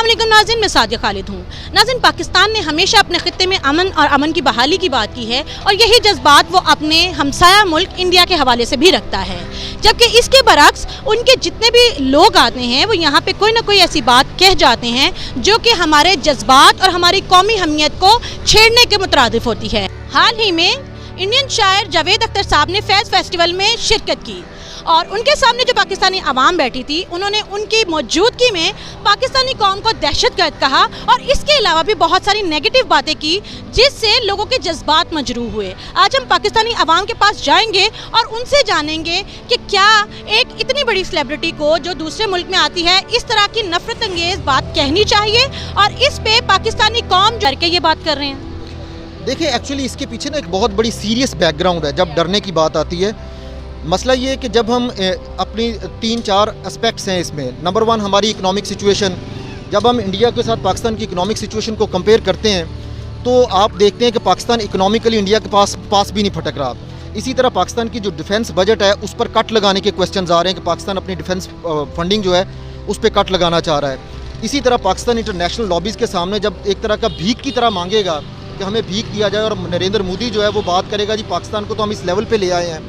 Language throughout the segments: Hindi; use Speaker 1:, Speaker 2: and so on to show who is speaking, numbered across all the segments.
Speaker 1: अस्सलामुअलैकुम नाज़रीन, मैं सादिया खालिद हूँ। नाज़रीन, पाकिस्तान ने हमेशा अपने खित्ते में अमन और अमन की बहाली की बात की है और यही जज्बात वो अपने हमसाया मुल्क इंडिया के हवाले से भी रखता है। जबकि इसके बरक्स उनके जितने भी लोग आते हैं वो यहाँ पे कोई ना कोई ऐसी बात कह जाते हैं जो कि हमारे जज्बात और हमारी कौमी हमीयत को छेड़ने के मुतरादिफ होती है। हाल ही में इंडियन शायर जावेद अख्तर साहब ने फैज़ फेस्टिवल में शिरकत की और उनके सामने जो पाकिस्तानी आवाम बैठी थी उन्होंने उनकी मौजूदगी में पाकिस्तानी कौम को दहशतगर्द कहा और इसके अलावा भी बहुत सारी नेगेटिव बातें की जिससे लोगों के जज्बात मजरूह हुए। आज हम पाकिस्तानी आवाम के पास जाएंगे और उनसे जानेंगे कि क्या एक इतनी बड़ी सेलिब्रिटी को जो दूसरे मुल्क में आती है इस तरह की नफरत अंगेज़ बात कहनी चाहिए और इस पे पाकिस्तानी कौम डर के ये बात कर रहे हैं।
Speaker 2: देखिए, एक्चुअली इसके पीछे ना एक बहुत बड़ी सीरियस बैकग्राउंड है जब डरने की बात आती है। मसला ये है कि जब हम अपनी 3-4 एस्पेक्ट्स हैं इसमें। नंबर 1 हमारी इकोनॉमिक सिचुएशन। जब हम इंडिया के साथ पाकिस्तान की इकोनॉमिक सिचुएशन को कंपेयर करते हैं तो आप देखते हैं कि पाकिस्तान इकोनॉमिकली इंडिया के पास भी नहीं फटक रहा। इसी तरह पाकिस्तान की जो डिफेंस बजट है उस पर कट लगाने के क्वेश्चन आ रहे हैं कि पाकिस्तान अपनी डिफेंस फंडिंग जो है उस पर कट लगाना चाह रहा है। इसी तरह पाकिस्तान इंटरनेशनल लॉबीज़ के सामने जब एक तरह का भीख की तरह मांगेगा कि हमें भीख दिया जाए और नरेंद्र मोदी जो है वो बात करेगा जी पाकिस्तान को तो हम इस लेवल पे ले आए हैं,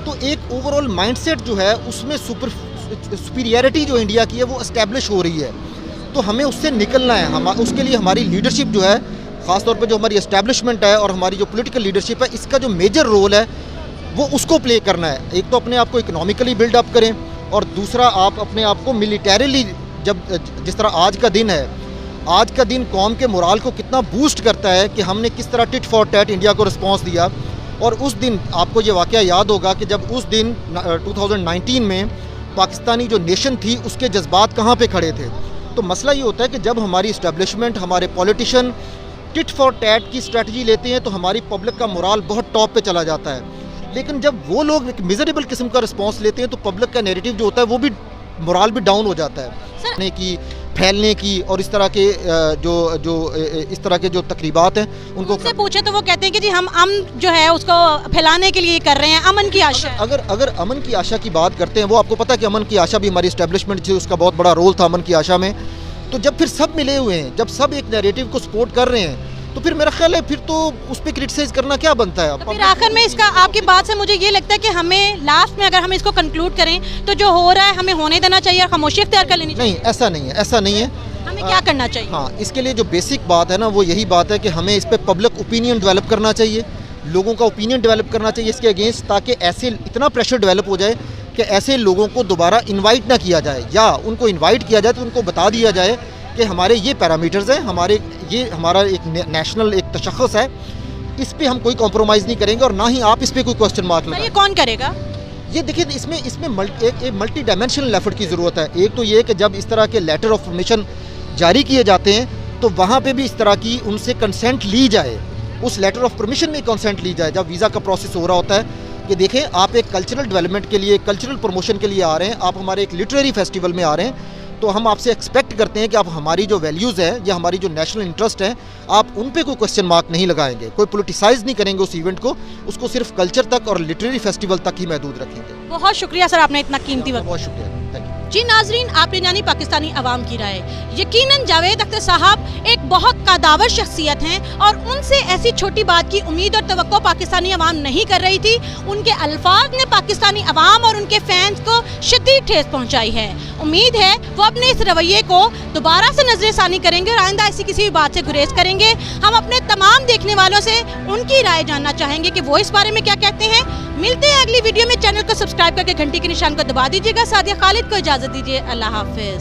Speaker 2: तो एक ओवरऑल माइंडसेट जो है उसमें सुपीरियरिटी जो इंडिया की है वो एस्टैब्लिश हो रही है। तो हमें उससे निकलना है। हम उसके लिए हमारी लीडरशिप जो है, ख़ासतौर पे जो हमारी एस्टैब्लिशमेंट है और हमारी जो पॉलिटिकल लीडरशिप है, इसका जो मेजर रोल है वो उसको प्ले करना है। एक तो अपने आप को इकोनॉमिकली बिल्डअप करें और दूसरा आप अपने आप को मिलिटरीली, जब जिस तरह आज का दिन है, आज का दिन कौम के मोराल को कितना बूस्ट करता है कि हमने किस तरह टिट फॉर टैट इंडिया को रिस्पॉन्स दिया। और उस दिन आपको ये वाक़या याद होगा कि जब उस दिन 2019 में पाकिस्तानी जो नेशन थी उसके जज्बात कहाँ पे खड़े थे। तो मसला ये होता है कि जब हमारी इस्टेब्लिशमेंट, हमारे पॉलिटिशियन टिट फॉर टैट की स्ट्रेटजी लेते हैं तो हमारी पब्लिक का मोराल बहुत टॉप पे चला जाता है। लेकिन जब वो लोग एक मिजरेबल किस्म का रिस्पॉन्स लेते हैं तो पब्लिक का नैरेटिव जो होता है वो भी मोराल भी डाउन हो जाता है की फैलने की। और इस तरह के इस तरह के जो तकरीबात हैं उनको
Speaker 1: से पूछे तो वो कहते हैं कि जी हम अमन जो है उसको फैलाने के लिए कर रहे हैं, अमन की आशा।
Speaker 2: अगर अमन की आशा की बात करते हैं, वो आपको पता है कि अमन की आशा भी हमारी इस्टेब्लिशमेंट थी, उसका बहुत बड़ा रोल था अमन की आशा में। तो जब फिर सब मिले हुए हैं, जब सब एक नैरेटिव को सपोर्ट कर रहे हैं तो फिर मेरा ख्याल है फिर तो उस पर क्रिटिसाइज करना क्या बनता है।
Speaker 1: तो फिर आखिर में इसका आपकी बात से मुझे ये लगता है कि हमें लास्ट में अगर हम इसको कंक्लूड करें तो जो हो रहा है हमें होने देना चाहिए और खामोशी इख्तियार कर लेनी चाहिए।
Speaker 2: नहीं, ऐसा नहीं है, ऐसा नहीं है।
Speaker 1: हमें क्या करना चाहिए?
Speaker 2: हाँ, इसके लिए जो बेसिक बात है ना वो यही बात है कि हमें इस पर पब्लिक ओपिनियन डेवलप करना चाहिए, लोगों का ओपिनियन डेवलप करना चाहिए इसके अगेंस्ट, ताकि ऐसे इतना प्रेशर डेवलप हो जाए कि ऐसे लोगों को दोबारा इन्वाइट ना किया जाए, या उनको इन्वाइट किया जाए तो उनको बता दिया जाए कि हमारे ये पैरामीटर्स हैं, हमारा एक नेशनल एक तशख़्ख़ुस है, इस पे हम कोई कॉम्प्रोमाइज़ नहीं करेंगे और ना ही आप इस पे कोई क्वेश्चन मार्क लगाएं।
Speaker 1: ये कौन करेगा?
Speaker 2: ये देखिए, इसमें एक मल्टी डायमेंशनल एफर्ट की ज़रूरत है। एक तो ये कि जब इस तरह के लेटर ऑफ परमिशन जारी किए जाते हैं तो वहाँ पे भी इस तरह की उनसे कंसेंट ली जाए, उस लेटर ऑफ परमिशन में कंसेंट ली जाए। जब वीज़ा का प्रोसेस हो रहा होता है कि देखें आप एक कल्चरल डेवलपमेंट के लिए, कल्चरल प्रमोशन के लिए आ रहे हैं, आप हमारे एक लिटरेरी फेस्टिवल में आ रहे हैं, तो हम आपसे एक्सपेक्ट करते हैं कि आप हमारी जो वैल्यूज़ हैं या हमारी जो नेशनल इंटरेस्ट है आप उन पे कोई क्वेश्चन मार्क नहीं लगाएंगे, कोई पोलिटिसाइज नहीं करेंगे उस इवेंट को, उसको सिर्फ कल्चर तक और लिटरेरी फेस्टिवल तक ही महदूद रखेंगे।
Speaker 1: बहुत शुक्रिया सर, आपने इतना कीमती वक्त।
Speaker 2: बहुत शुक्रिया, थैंक यू।
Speaker 1: जी नाजरीन, आपने जानी पाकिस्तानी अवाम की राय। यकीनन जावेद अख्तर साहब एक बहुत कादावर शख्सियत हैं और उनसे ऐसी छोटी बात की उम्मीद और तवक्को पाकिस्तानी अवाम नहीं कर रही थी। उनके अल्फाज ने पाकिस्तानी अवाम और उनके फैंस को शदीद ठेस पहुंचाई है। उम्मीद है वो अपने इस रवैये को दोबारा से नजरसानी करेंगे और आइंदा ऐसी किसी भी बात से गुरेज करेंगे। हम अपने तमाम देखने वालों से उनकी राय जानना चाहेंगे कि वो इस बारे में क्या कहते हैं। मिलते हैं अगली वीडियो में। चैनल को सब्सक्राइब करके घंटी के निशान को दबा दीजिएगा। सादिया खालिद को इजाज़त दीजिए। अल्लाह हाफिज।